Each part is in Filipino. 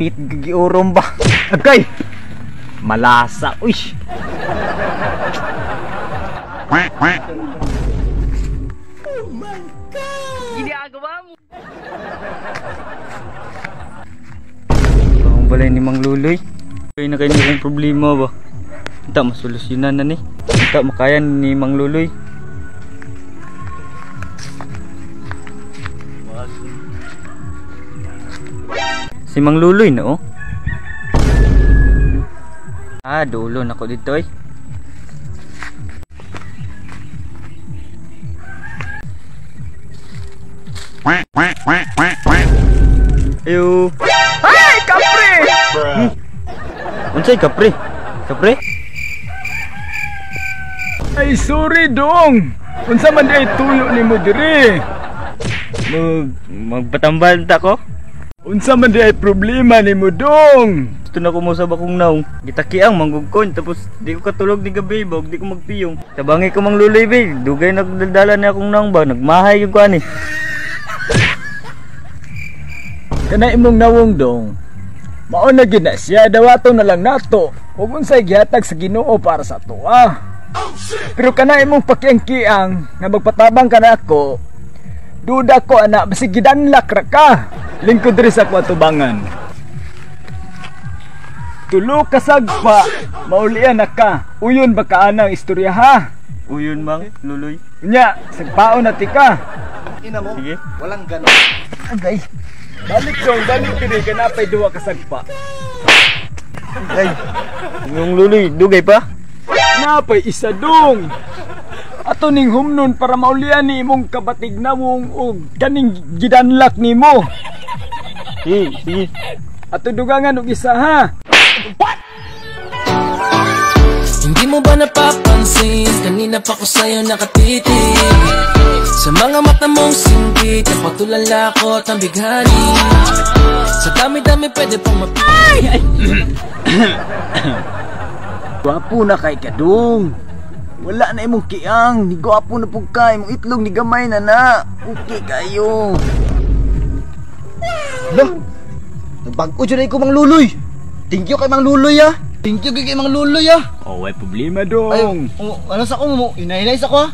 Kapit gigiurom ba? Agay! Malasa, uy! Oh my God! Ginagawa mo! Parang balay ni Mang Luloy. Kaya na kayo kong problema ba? Kita masolusyonan na ni. Kita makayan ni Mang Luloy. Si Mang Luloy na oh. Dulo na ko dito eh. Ayo. Ay, kapre! Unsay kapre? Kapre? Ay, sorry dong. Unsa man ay tuyo nimo diri? Magpatambal ta ko? Unsa man ay problema nimo dong? Gusto na ko mo sa bakong naong. Gitakiang manggugkon tapos di ko katulog ni gabi ba, di ko magpiyong. Tabangi ko Mang Luloy be, dugay nagdaldala ni akong naong ba, nagmahay yung kuan eh. Kana imong nawong dong. Mao na gid na siya, dawato na lang nato. Ug unsay gihatag sa Ginoo para sa tuwa. Pero kana imong pakiangkiang nga magpatabang kana ako. Duda ko ana basig gidanlak ra ka. Lingkod diri sa kwatubangan. Tulo ka sagpa, maulian na ka. Uyon ba ka anang istorya ha? Uyon Mang Luloy. Nya, sagpaon na ti ka. Ina mo, Sige. walang ganon. Agay. Balik dong, balik diri ka napay duwa ka sagpa. Ay. Mang Luloy, dugay pa? Napay isa dong. Ato ning humnon para maulian ni imong kabatig namong og kaning gidanlak nimo. Sige, sige. Ato dugangan og isa ha. Hindi mo ba napapansin? Kanina pa ko sa'yo nakatitig. Sa mga mata mong singgit, napatulala ko at ang bighani. Sa dami-dami pwede pang mapay. Gwapo na kay kadong. Wala na imong kiang, ni gwapo na pug kay imong itlog ni gamay na na. Okay kayo. Lo, nagbago dyan ko Mang Luloy. Thank you kay Mang Luloy ah. Thank you kay Mang Luloy ah. Oh, way problema dong. Ano sa ko mo? Inay-inay sa ko ah.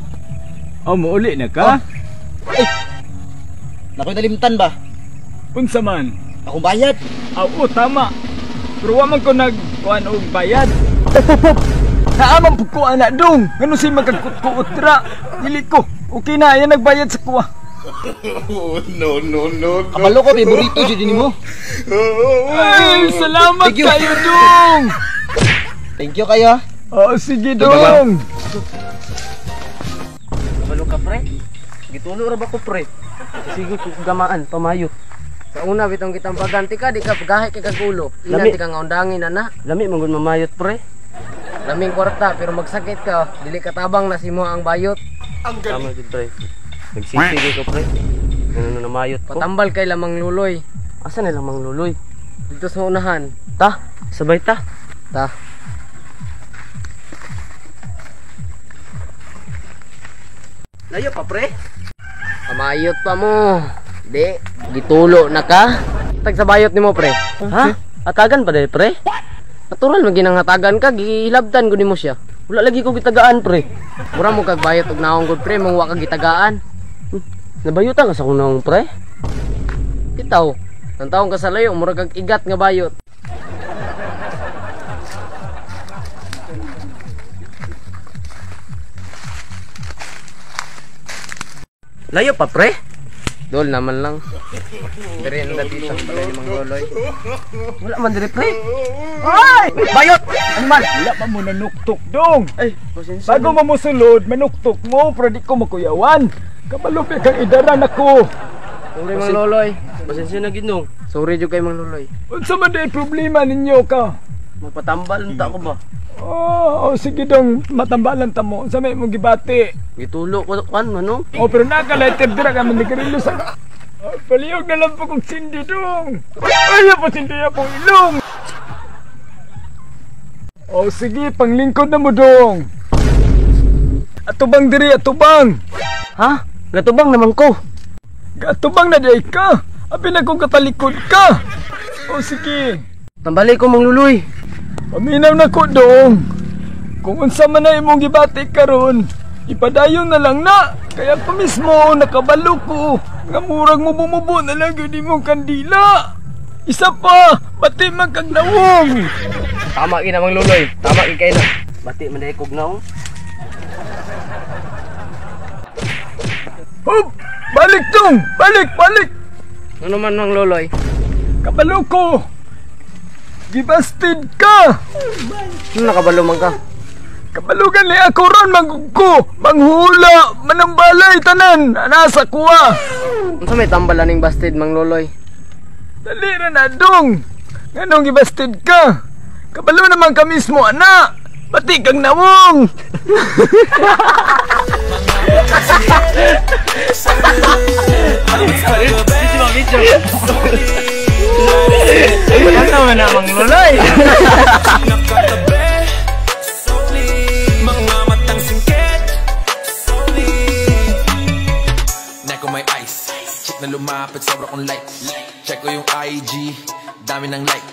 Oh, mauli na ka? Ay, nakoy nalimtan ba? Unsa man? Akong bayad. Oo, tama. Pero wa man ko nagkuhan og bayad. Naamang po ko anak dong. Ganun si magkakutkuot ra. Dili ko. Okay na, yan nagbayad sa kuha. No. Kabalo ko, favorito dyan mo. Ay, salamat Thank you. kayo dong. Thank you kayo. Oh, sige dong. Kabalo ka pre? Gitulo ra ba ko pre? Sige ko gamaan pamayo. Sa una bitong kitang baganti ka, di ka pagahe kay kagulo. Ilan di ka nga undangin ana. Lami man gud mamayot pre. Laming kwarta pero magsakit ka, dili ka tabang na simo ang bayot. Ang galing. Tama gid pre. Nagsisige ko pre. Ano na mayot ko. Patambal kay lamang luloy. Asa na lamang luloy? Dito sa unahan. Ta, sabay ta. Ta. Layo pa pre. Kamayot pa mo. Di, gitulo na ka. Tag sa bayot nimo pre. Ha? Atagan pa dai pre? Natural man ginang hatagan ka, gihilabtan ko nimo siya. Wala lagi ko gitagaan pre. Mura mo kag bayot og naong gud pre, mong wa ka gitagaan. Nabayutan ka sa kunong pre? Bitaw, tantaong ka sa layo, mura kag igat nga bayot. Layo pa pre. Dol naman lang. Dire na dito pala ni Mang Luloy. Wala man dire pre. Ay! Bayot! Ano man? Wala pa mo nanuktok dong. Ay, pasensya. Bago mo musulod, manuktok mo, pero di ko makuyawan. Kabalupi kang idaran ako. Sorry Mang Luloy. Pasensya na gid no. Sorry jud kay Mang Luloy. Unsa man day problema ninyo ka? Magpatambal unta ko ba? Oh, sige dong, matambalan ta mo. Unsa may mong gibati? Gitulo ko kan ano? Oh, pero nakalighter dira ka man di karilo sa. Oh, palihog na lang po kong sindi dong. Ay, po sindi akong ilong. Oh, sige, panglingkod na mo dong. Atubang diri, atubang. Ha? Gatubang naman ko. Atubang na day ka. Abi na kong katalikod ka. O sige, Tambali ko Mang Luloy. paminaw na ko dong. Kung unsa man na imong gibati karon, ipadayon na lang na. Kaya ko mismo nakabalo ko. Nga murag mo bumubo na lang yun imong kandila. Isa pa, bati man kag nawong. Tama gina Mang Luloy. Tama gid kay na. Bati man dai kog naong. Hup! Balik dong! Balik! Balik! Ano man Mang Luloy? Kabalo ko! Gibasted ka! Ano nakabalo man ka? Kabalugan ni ako ron magugko! Manghula! Manambalay tanan! Anasa kuha! Unsa may tambalan ning busted Mang Luloy? Dali na na dong! Nganong gibasted ka? Kabalo naman ka mismo anak! Pati kang nawong! Ano man na Mang Luloy? Mga matang singkit na ko may ice. Chick na lumapit, sobra kong like. Check ko yung IG, dami ng like.